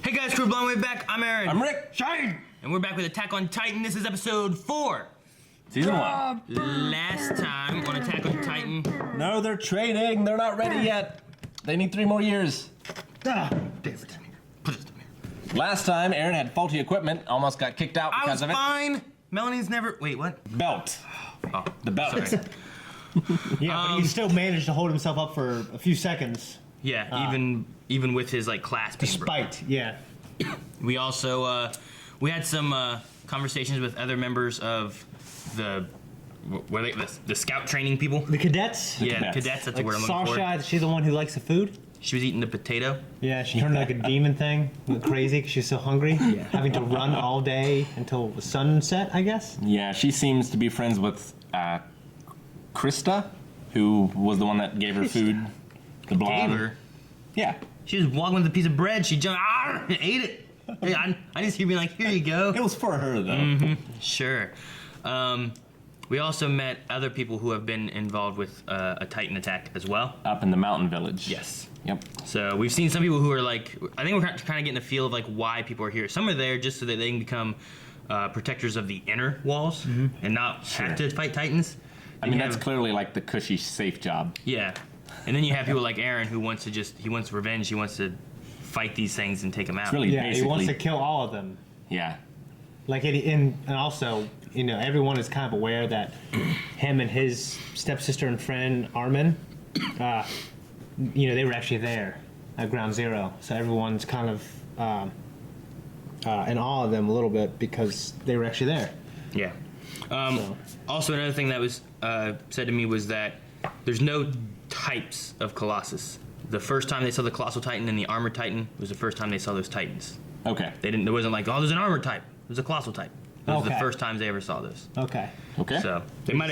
Hey guys, crew blown way back. I'm Aaron. I'm Rick. Shine. And we're back with Attack on Titan. This is episode 4. Season 1. Last time on Attack on Titan. No, they're training. They're not ready yet. They need 3 more years. Put this down here. Last time, Aaron had faulty equipment, almost got kicked out because of it. I was fine. Melanie's never. Wait, what? Belt. Oh, The belt. sorry. Yeah, but he still managed to hold himself up for a few seconds. Yeah, even with his like class being broken. Despite, yeah. We also we had some conversations with other members of the the scout training people. The cadets? Yeah, the cadets. That's the word I'm looking for. Sasha, she's the one who likes the food? She was eating the potato. Yeah, she turned like a demon thing. Went crazy because she's so hungry. Yeah. Having to run all day until the sunset, I guess. Yeah, she seems to be friends with Krista, who was the one that gave her food. The blonde. Gave her. Yeah. She was walking with a piece of bread. She jumped and ate it. Hey, I just hear me like, here you go. It was for her, though. Mm-hmm. Sure. We also met other people who have been involved with a Titan attack as well. Up in the mountain village. Yes. Yep. So we've seen some people who are like, I think we're kind of getting a feel of like why people are here. Some are there just so that they can become protectors of the inner walls and not have to fight Titans. I mean, that's clearly like the cushy, safe job. Yeah. And then you have people like Aaron who wants to he wants revenge. He wants to fight these things and take them out. It's really Yeah, basically. he wants to kill all of them. Yeah. Like, and also, you know, everyone is kind of aware that him and his stepsister and friend, Armin, you know, they were actually there at Ground Zero. So everyone's kind of in awe of them a little bit because they were actually there. Yeah. Also, another thing that was said to me was that there's no types of Colossus. The first time they saw the Colossal Titan and the Armored Titan was the first time they saw those Titans. Okay. There wasn't like, oh, there's an Armored type. There's a Colossal type. Those were the Okay. first times they ever saw those. Okay. Okay. So they might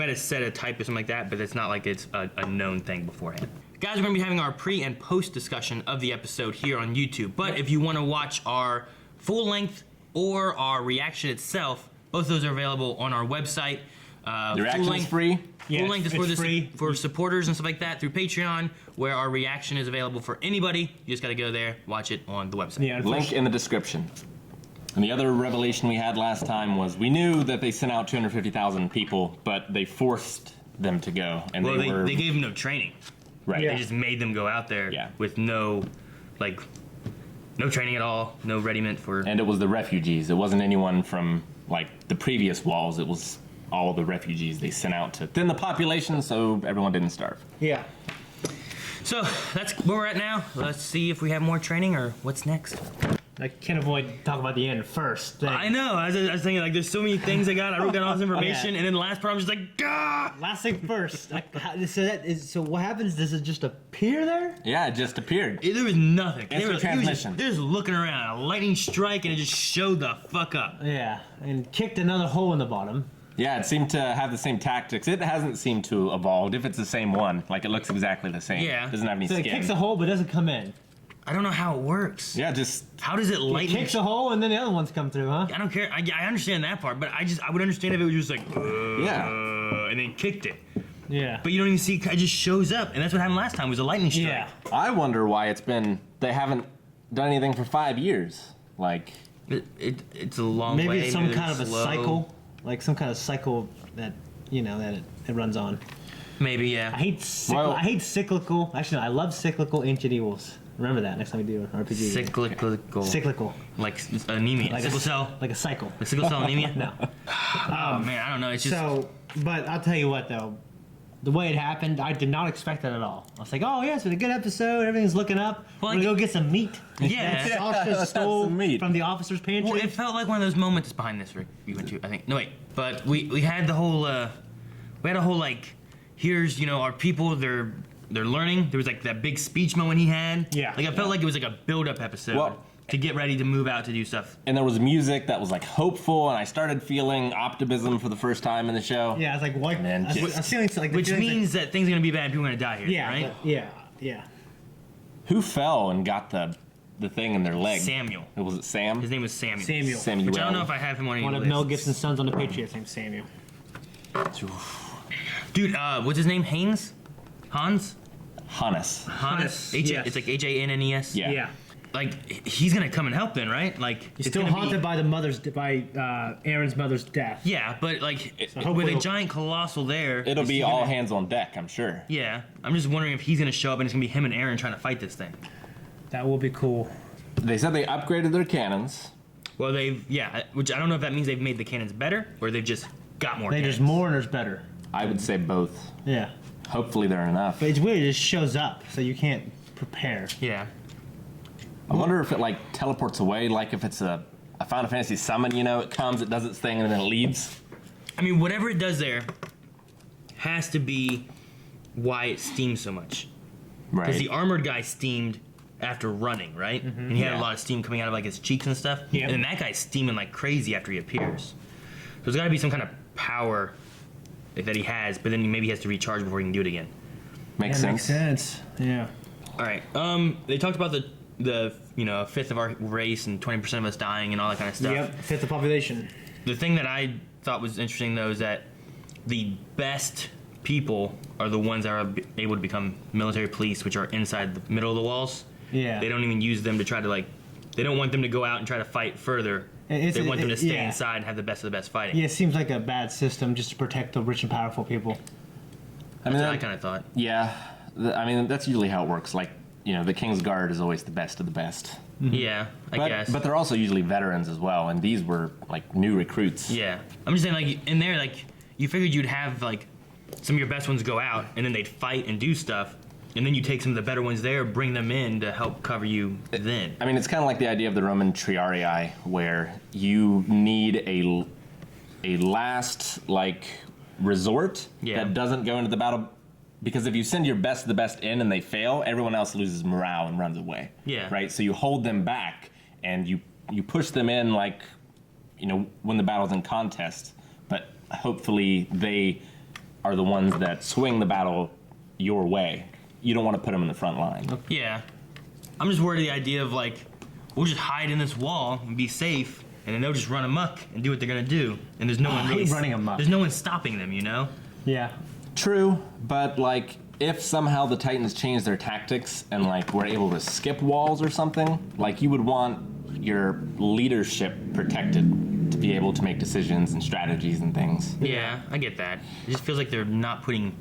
have said a type or something like that, but it's not like it's a known thing beforehand. Guys, we're gonna be having our pre and post discussion of the episode here on YouTube. But if you want to watch our full length or our reaction itself, both of those are available on our website. The reaction is free. Yeah, Full length is it's free. for supporters and stuff like that through Patreon, where our reaction is available for anybody. You just got to go there, watch it on the website. Yeah, Link in the description. And the other revelation we had last time was we knew that they sent out 250,000 people, but they forced them to go, and Well, they were they gave them no training. right. Yeah. They just made them go out there Yeah. with no training at all, no readiness for. And it was the refugees. It wasn't anyone from like the previous walls. It was all the refugees they sent out to thin the population so everyone didn't starve. Yeah. So that's where we're at now. Let's see if we have more training or what's next. I can't avoid talking about the end first. I know. I was thinking like, there's so many things I got. I wrote down all this information, and then the last part I'm just like, Gah! Last thing first. So what happens? Does it just appear there? Yeah, it just appeared. There was nothing. Instant transmission. They were just looking around. A lightning strike, and it just showed the fuck up. Yeah, and kicked another hole in the bottom. Yeah, it seemed to have the same tactics. It hasn't seemed to evolve. If it's the same one, like it looks exactly the same. Yeah. It doesn't have any So it skin. kicks a hole but doesn't come in. I don't know how it works. Yeah, just How does it It lightning? kicks a hole and then the other ones come through, huh? I don't care. I understand that part, but I would understand if it was just like, and then kicked it. Yeah. But you don't even see. It just shows up, and that's what happened last time. Was a lightning strike. Yeah. I wonder why they haven't done anything for 5 years. Like, It's a long way. Maybe it's some they're kind of a slow. cycle, like some kind of cycle that it runs on. Maybe, yeah. I hate cyclical. Actually, no, I love cyclical ancient evils. Remember that next time we do an RPG. Cyclical. Cyclical. Like anemia. Like sickle cell. Like a cycle. Like sickle cell anemia? No. Oh, man, I don't know. It's just. So, but I'll tell you what though, the way it happened, I did not expect that at all. I was like, oh yeah, it's been a good episode. Everything's looking up. Well, We're gonna go get some meat. Yeah. That Sasha let's have stole some meat. from the officer's pantry. Well, it felt like one of those moments behind this, Rick. You went to, I think. No, wait. But we had the whole. We had a whole, like, here's, our people, they're learning. There was, like, that big speech moment he had. Yeah. Like, I felt like it was, like, a build-up episode. Well, to get ready to move out to do stuff. and there was music that was like hopeful, and I started feeling optimism for the first time in the show. Yeah, it's like what? And I was feeling like Which means that things are going to be bad and people are going to die here, yeah, right? yeah. Who fell and got the thing in their leg? Samuel. Was it Sam? His name was Samuel. Samuel. Which I don't know if I have him on any One of lists. Mel Gibson's sons on the Patriots named Samuel. Dude, what's his name? Hans? Hannes. Hannes. Yes. It's like Hannes. Yeah. Yeah. like he's gonna come and help then, right? Like He's it's still gonna haunted be, by Aaron's mother's death. Yeah, but like with hopefully- a giant colossal there, It'll is be he all gonna- hands on deck, I'm sure. Yeah, I'm just wondering if he's gonna show up and it's gonna be him and Aaron trying to fight this thing. That will be cool. They said they upgraded their cannons. Well, which I don't know if that means they've made the cannons better or they've just got more. There's cannons. more and there's better. I would say both. Yeah. Hopefully they're enough. But it's weird. It just shows up, so you can't prepare. Yeah. I wonder if it like teleports away, like if it's a Final Fantasy summon, you know, it comes, it does its thing, and then it leaves. I mean, whatever it does there has to be why it steams so much. Right. Because the armored guy steamed after running, right? And he had Yeah. a lot of steam coming out of like his cheeks and stuff. Yep. And then that guy's steaming like crazy after he appears. So there's got to be some kind of power that he has, but then maybe he has to recharge before he can do it again. Makes That sense. makes sense. Yeah. All right. They talked about the a fifth of our race and 20% of us dying and all that kind of stuff. Yep. Fifth the population. The thing that I thought was interesting though is that the best people are the ones that are able to become military police, which are inside the middle of the walls. Yeah. They don't even use them to try to like. They don't want them to go out and try to fight further. They want them to stay yeah. inside and have the best of the best fighting. Yeah, it seems like a bad system just to protect the rich and powerful people. I mean, That's what I that- kind of thought. yeah. I mean, that's usually how it works. Like, you know, the King's Guard is always the best of the best. Yeah, I guess. But they're also usually veterans as well, and these were like new recruits. Yeah, I'm just saying, like in there, like you figured you'd have like some of your best ones go out, and then they'd fight and do stuff, and then you take some of the better ones there, bring them in to help cover you. Then I mean, it's kind of like the idea of the Roman triarii, where you need a last like resort Yeah. that doesn't go into the battle, because if you send your best of the best in and they fail, everyone else loses morale and runs away. Yeah. Right. So you hold them back and you push them in, like, you know, when the battle's in contest, but hopefully they are the ones that swing the battle your way. You don't want to put them in the front line. yeah, I'm just worried the idea of like we'll just hide in this wall and be safe, and then they'll just run amok and do what they're gonna do, and there's no one I really hate running amok. There's no one stopping them, you know. Yeah. True, but like if somehow the Titans change their tactics and like were able to skip walls or something, like you would want your leadership protected to be able to make decisions and strategies and things. Yeah, I get that. It just feels like they're not putting.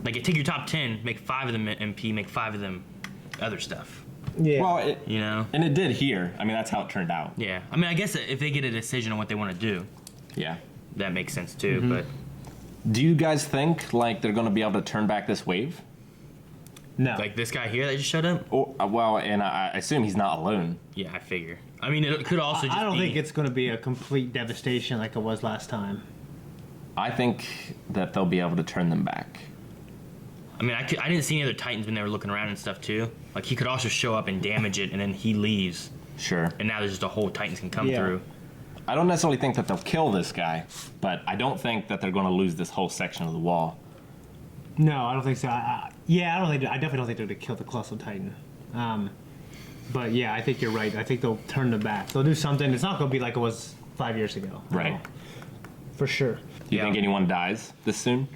Like, you take your top 10, make 5 of them MP, make 5 of them other stuff. Yeah. Well, You know? and it did here. I mean, that's how it turned out. Yeah. I mean, I guess if they get a decision on what they want to do, Yeah. that makes sense too. But Do you guys think like they're going to be able to turn back this wave? no. like this guy here that just showed up, Or, well, and I assume he's not alone. yeah, I figure. I mean, it could also just I don't be. think it's going to be a complete devastation like it was last time. I think that they'll be able to turn them back. I mean, I didn't see any other Titans when they were looking around and stuff too. Like, he could also show up and damage it, and then he leaves, Sure. and now there's just a whole Titans can come Yeah. through. I don't necessarily think that they'll kill this guy, but I don't think that they're going to lose this whole section of the wall. No, I don't think so. I definitely don't think they're going to kill the Colossal Titan. But yeah, I think you're right. I think they'll turn them back. They'll do something. It's not going to be like it was 5 years ago. Right. For sure. Do you Yeah. think anyone dies this soon?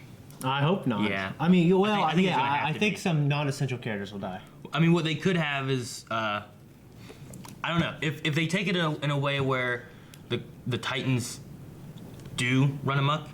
I hope not. Yeah. I mean, well, I think it's gonna yeah, have I to think be. some non-essential characters will die. I mean, what they could have is, I don't know, if they take it in a way where the Titans do run amok,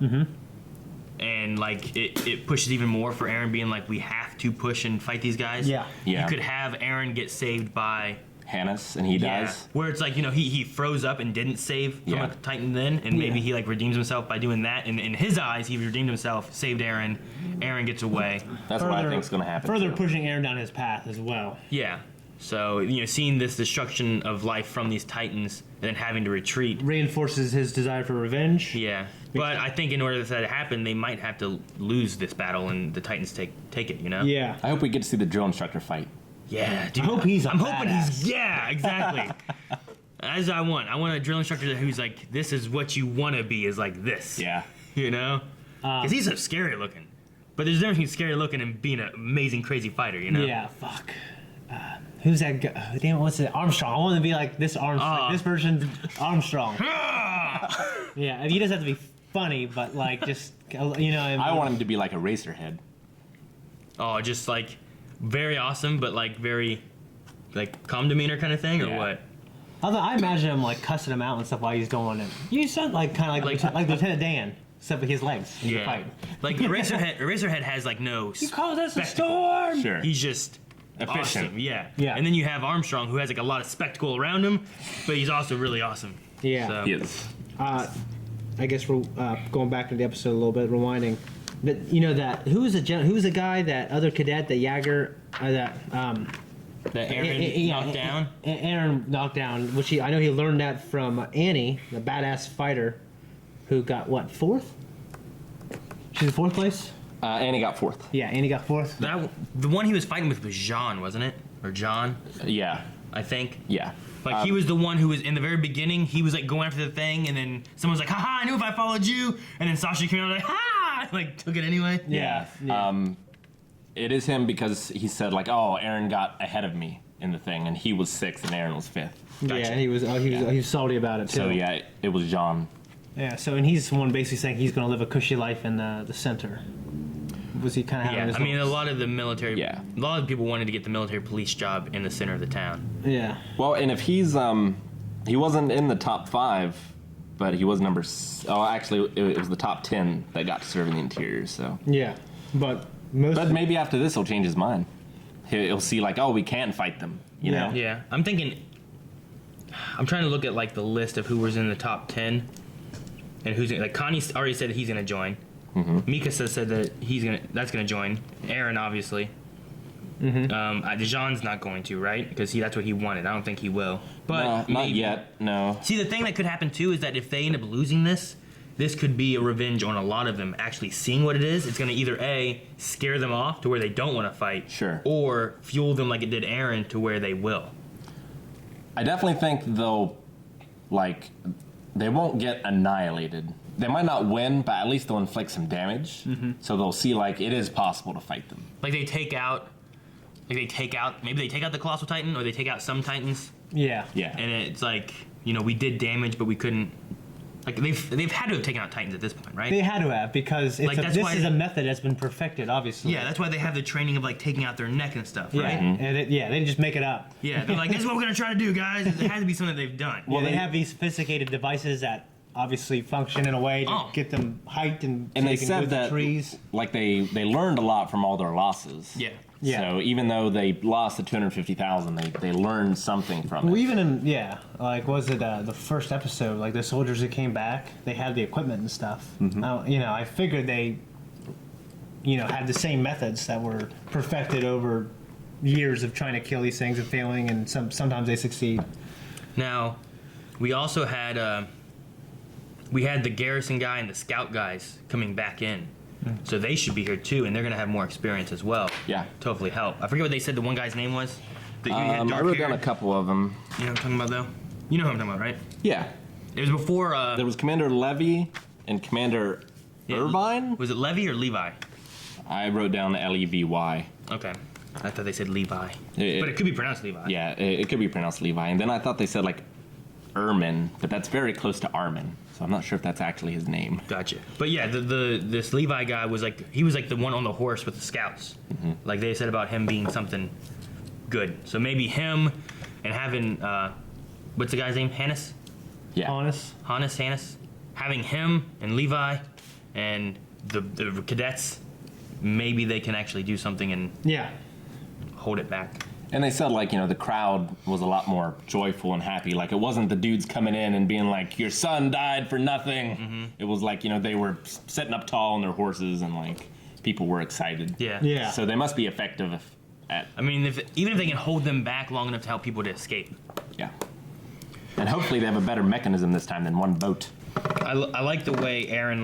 and like it pushes even more for Aaron being like, we have to push and fight these guys. Yeah. Yeah. You could have Aaron get saved by. Hannes, and he dies. Where it's like, you know, he froze up and didn't save from Yeah. a Titan then, and maybe Yeah. he like redeems himself by doing that. And in his eyes, he redeemed himself, saved Aaron. Aaron gets away. That's what I think is going to happen. Further too. pushing Aaron down his path as well. Yeah. So, you know, seeing this destruction of life from these Titans and then having to retreat. Reinforces his desire for revenge. Yeah. But I think in order for that to happen, they might have to lose this battle and the Titans take it, you know? Yeah. I hope we get to see the drill instructor fight. Yeah, dude. I hope he's a I'm hoping badass. he's. Yeah, exactly. As I want. I want a drill instructor who's like, this is what you want to be, is like this. Yeah. You know? Because he's so scary looking. But there's a difference between scary looking and being an amazing, crazy fighter, you know? Yeah, fuck. Who's that guy? Damn, what's it? Armstrong. I want to be like this Armstrong. This person, Armstrong. Yeah, he doesn't have to be funny, but like just, you know. I want him to be like a racer head. Oh, just like very awesome, but like very like calm demeanor kind of thing, or Yeah. what? Although I imagine him like cussing him out and stuff while he's doing it. You sound like kind of like Lieutenant Dan, except with his legs in the Yeah. fight. Like Eraserhead has like no. He calls us a spectacle. storm. Sure. He's just Efficient. awesome. Yeah. Yeah. And then you have Armstrong, who has like a lot of spectacle around him, but he's also really awesome. Yeah. So, He is. I guess we're going back to the episode a little bit, rewinding. That who was the guy, that other cadet, that Jagger, that Aaron knocked down. Aaron knocked down, which I know he learned that from Annie, the badass fighter, who got what, 4th? She's in 4th place. Annie got 4th. Yeah, Annie got 4th. The one he was fighting with was Jean, wasn't it? Or John, Yeah. I think. Yeah. Like he was the one who was in the very beginning. He was like going after the thing, and then someone was like, "Haha! I knew if I followed you." And then Sasha came out like, "Ha!" Like took it anyway. Yeah. It is him because he said like, "Oh, Aaron got ahead of me in the thing, and he was 6th, and Aaron was 5th." Yeah, and he was salty about it too. So yeah, it was John. Yeah. So and he's the one basically saying he's going to live a cushy life in the center. Was he kind of having Yeah, his I mean, a little- lot of the military, Yeah. a lot of people wanted to get the military police job in the center of the town. Yeah. Well, and if he's he wasn't in the top 5, but he was actually it was the top 10 that got to serve in the interior. So, Yeah. But most. but maybe after this he'll change his mind. He'll see like, oh, we can fight them. You Yeah. know. Yeah, I'm trying to look at like the list of who was in the top 10 and who's like Connie already said that he's gonna join. Mika said that that's gonna join. Aaron obviously. Dijon's not going to, right? Because that's what he wanted. I don't think he will. But Not maybe. yet. No. See, the thing that could happen too is that if they end up losing this could be a revenge on a lot of them actually seeing what it is. It's going to either A, scare them off to where they don't want to fight, Sure. or fuel them like it did Aaron to where they will. I definitely think they won't get annihilated. They might not win, but at least they'll inflict some damage. So they'll see like it is possible to fight them. Like maybe they take out the Colossal Titan, or they take out some Titans, Yeah. Yeah. and it's like, we did damage, but we couldn't. Like they've had to have taken out Titans at this point, right? They had to have, because Like, that's this why- is a method that's been perfected, obviously. Yeah, that's why they have the training of like taking out their neck and stuff, Yeah, right? and they didn't just make it up. Yeah, they're like, this is what we're gonna try to do, guys. It has to be something that they've done. Well, they have these sophisticated devices that obviously function in a way to Oh. get them height and And they can said move the that trees. like they learned a lot from all their losses. Yeah. Yeah. So even though they lost the 250,000, they learned something from Well, it. even in was it the first episode? Like the soldiers that came back, they had the equipment and stuff. I figured they, had the same methods that were perfected over years of trying to kill these things and failing, and sometimes they succeed. Now, we also had the garrison guy and the scout guys coming back in, so they should be here too, and they're gonna have more experience as well. Yeah. to hopefully help. I forget what they said. The one guy's name was. That you had I dark wrote hair. down a couple of them. You know what I'm talking about though. You know who I'm talking about, right? Yeah. It was before. There was Commander Levy and Commander Irvine. Was it Levy or Levi? I wrote down Levy. Okay, I thought they said Levi, It- but it could be pronounced Levi. Yeah, it could be pronounced Levi. And then I thought they said like Ermin, but that's very close to Armin. So I'm not sure if that's actually his name. Gotcha. But yeah, this Levi guy was like the one on the horse with the scouts. Like they said about him being something good. So maybe him and having what's the guy's name? Hannes? Yeah. Hannes. Having him and Levi and the cadets, maybe they can actually do something and Yeah. hold it back. And they said the crowd was a lot more joyful and happy. Like it wasn't the dudes coming in and being like, your son died for nothing. It was like, they were sitting up tall on their horses and like people were excited. Yeah. Yeah. So they must be effective at, I mean, even if they can hold them back long enough to help people to escape. yeah. And hopefully they have a better mechanism this time than one boat. I like the way Aaron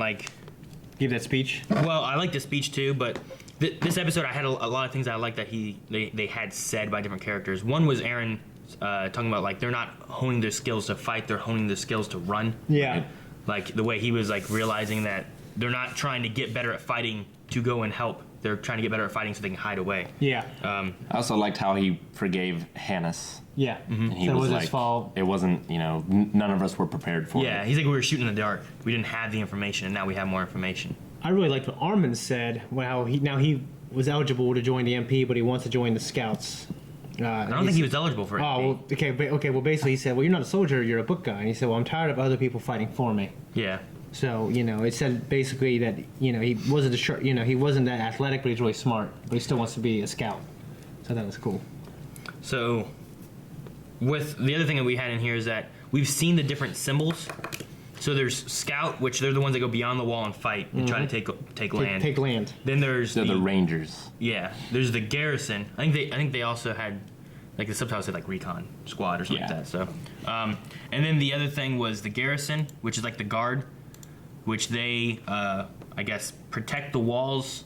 Give that speech. Well, I like the speech too, but this episode I had a lot of things I liked that they had said by different characters. One was Aaron talking about like they're not honing their skills to fight, they're honing their skills to run. Yeah. Like the way he was like realizing that they're not trying to get better at fighting to go and help. They're trying to get better at fighting so they can hide away. Yeah. I also liked how he forgave Hannes. Yeah. And he So it was was like, his fault. it wasn't, none of us were prepared for Yeah, it. he's like we were shooting in the dark. We didn't have the information, and now we have more information. I really liked what Armin said. How he was eligible to join the MP, but he wants to join the Scouts. I don't think he was eligible for it. Oh, well, okay. Well, basically, he said, "Well, you're not a soldier. You're a book guy." And he said, "Well, I'm tired of other people fighting for me." Yeah. So it said basically that he wasn't he wasn't that athletic, but he's really smart. But he still wants to be a scout. So that was cool. So, with the other thing that we had in here is that we've seen the different symbols. So there's Scout, which they're the ones that go beyond the wall and fight and try to take land. Take land. Then there's So the Rangers. Yeah, there's the Garrison. I think they also had, like, the subtitle said like Recon Squad or something like that. So, and then the other thing was the Garrison, which is like the guard, which they I guess protect the walls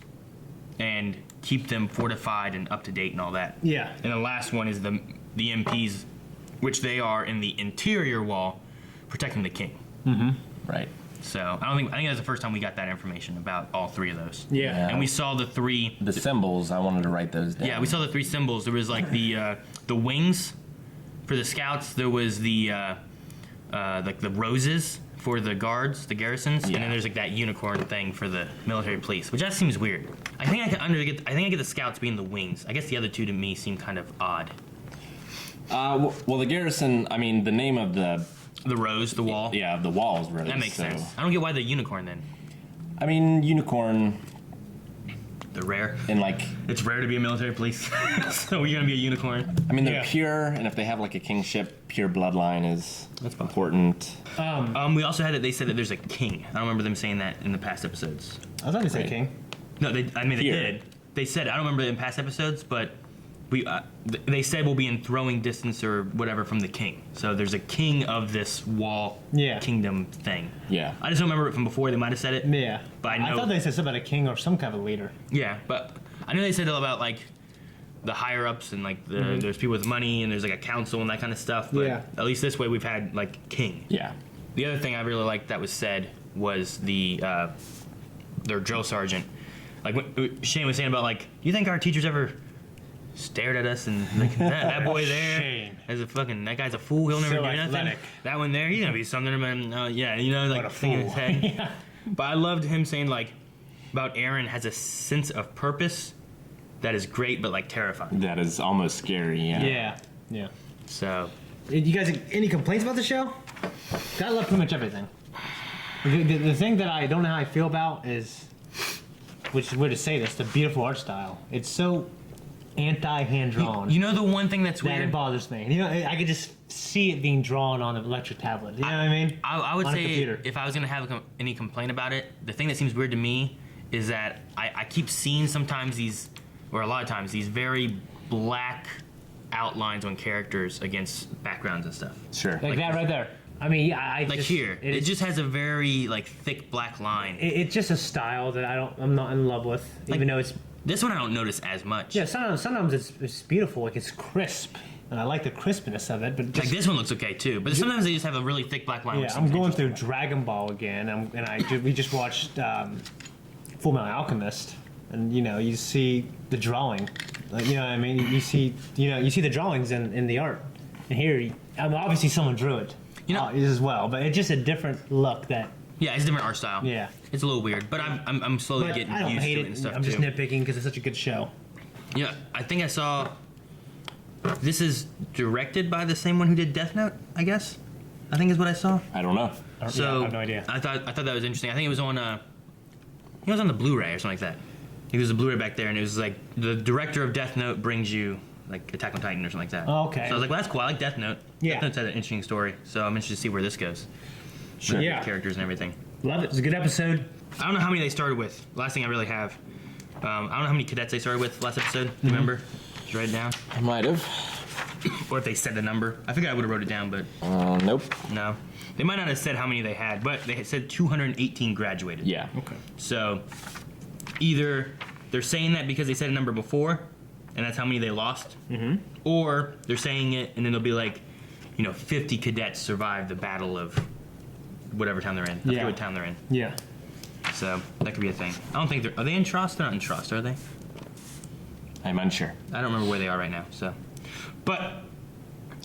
and keep them fortified and up to date and all that. Yeah. And the last one is the MPs, which they are in the interior wall, protecting the king. Right. So I think that's the first time we got that information about all three of those. Yeah. And we saw the three. The symbols, I wanted to write those down. Yeah, we saw the three symbols. There was like the wings for the scouts. There was the like the roses for the guards, the garrisons, and then there's like that unicorn thing for the military police, which that seems weird. I think I get the scouts being the wings. I guess the other two to me seem kind of odd. Well, the garrison. I mean, the name of the rose, the wall. Yeah, the walls rose. That makes sense. I don't get why the unicorn then. I mean, unicorn. They're rare. And like, it's rare to be a military police, so you're gonna be a unicorn. I mean, they're pure, and if they have like a kingship, pure bloodline is important. We also had it. They said that there's a king. I don't remember them saying that in the past episodes. I thought they said king. No, they did. They said, I don't remember it in past episodes, but they said we'll be in throwing distance or whatever from the king. So there's a king of this wall kingdom thing. Yeah. I just don't remember it from before. They might have said it. Yeah. But I know. I thought they said something about a king or some kind of leader. Yeah, but I know they said about like the higher ups and like there's people with money and there's like a council and that kind of stuff. But at least this way we've had like king. Yeah. The other thing I really liked that was said was their drill sergeant. Like what Shane was saying about like, you think our teachers ever stared at us and like that boy there Shane. that guy's a fool, he'll never So do athletic. nothing. That one there, he's gonna be something, man. Like What a thinking in his fool. head. Yeah. But I loved him saying like about Aaron has a sense of purpose that is great but like terrifying. That is almost scary. Yeah. Yeah. Yeah. So You guys, any complaints about the show? I love pretty much everything. The thing that I don't know how I feel about is, which is weird to say this, the beautiful art style. It's so anti-hand drawn. you know the one thing that's that weird? it bothers me. I could just see it being drawn on an electric tablet. You know what I mean? I would On a say computer. if I was gonna have any complaint about it, the thing that seems weird to me is that I keep seeing sometimes these, or a lot of times, these very black outlines on characters against backgrounds and stuff. Sure. Like that right there. I mean, yeah, I Like just, here, it is- just has a very like thick black line. It's just a style that I'm not in love with, even though it's This one I don't notice as much. yeah. Sometimes it's beautiful, like it's crisp, and I like the crispness of it. But just, Like this one looks okay too, but sometimes they just have a really thick black line. yeah, which I'm seems going interesting. through Dragon Ball again, we just watched Full Metal Alchemist, and you see the drawing, like, you know what I mean. You see the drawings in the art, and here, obviously someone drew it, as well, but it's just a different look that. Yeah, it's a different art style. Yeah. It's a little weird, but I'm slowly But getting I don't used hate to it. it and stuff I'm just too. nitpicking because it's such a good show. Yeah, I think I saw. This is directed by the same one who did Death Note, I guess. I think is what I saw. I don't know. So I have no idea. I thought that was interesting. I think it was on the Blu-ray or something like that. It was a Blu-ray back there, and it was like the director of Death Note brings you like Attack on Titan or something like that. Oh, okay. So I was like, well, that's cool. I like Death Note. Yeah. Death Note's had an interesting story, so I'm interested to see where this goes. Sure. With the Yeah. characters and everything. Love it. It's a good episode. I don't know how many they started with. Last thing I really have. I don't know how many cadets they started with last episode. Do you remember? Just write it down. I might have. Or if they said the number. I figured I would have wrote it down, but Nope. no. They might not have said how many they had, but they had said 218 graduated. Yeah. Okay. So either they're saying that because they said a number before, and that's how many they lost, or they're saying it and then they'll be like, 50 cadets survived the battle of whatever town they're in. I forget Yeah. what town they're in. Yeah. So that could be a thing. I don't think are they in Trost? They're not in Trost, are they? I'm unsure. I don't remember where they are right now. So, but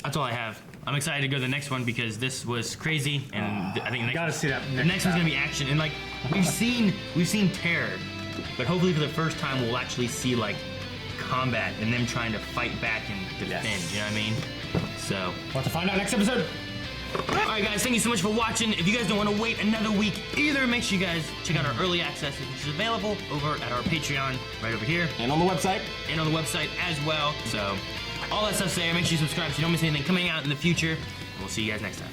that's all I have. I'm excited to go to the next one because this was crazy, and I think the next, Gotta see that the next one's gonna be action. And like we've seen terror, but hopefully for the first time we'll actually see like combat and them trying to fight back and defend. Yes. You know what I mean? So. We'll have to find out next episode. Alright guys, thank you so much for watching. If you guys don't want to wait another week either, make sure you guys check out our early access, which is available over at our Patreon, right over here, And on the website. and on the website as well. So, all that stuff's there. Make sure you subscribe so you don't miss anything coming out in the future. And we'll see you guys next time.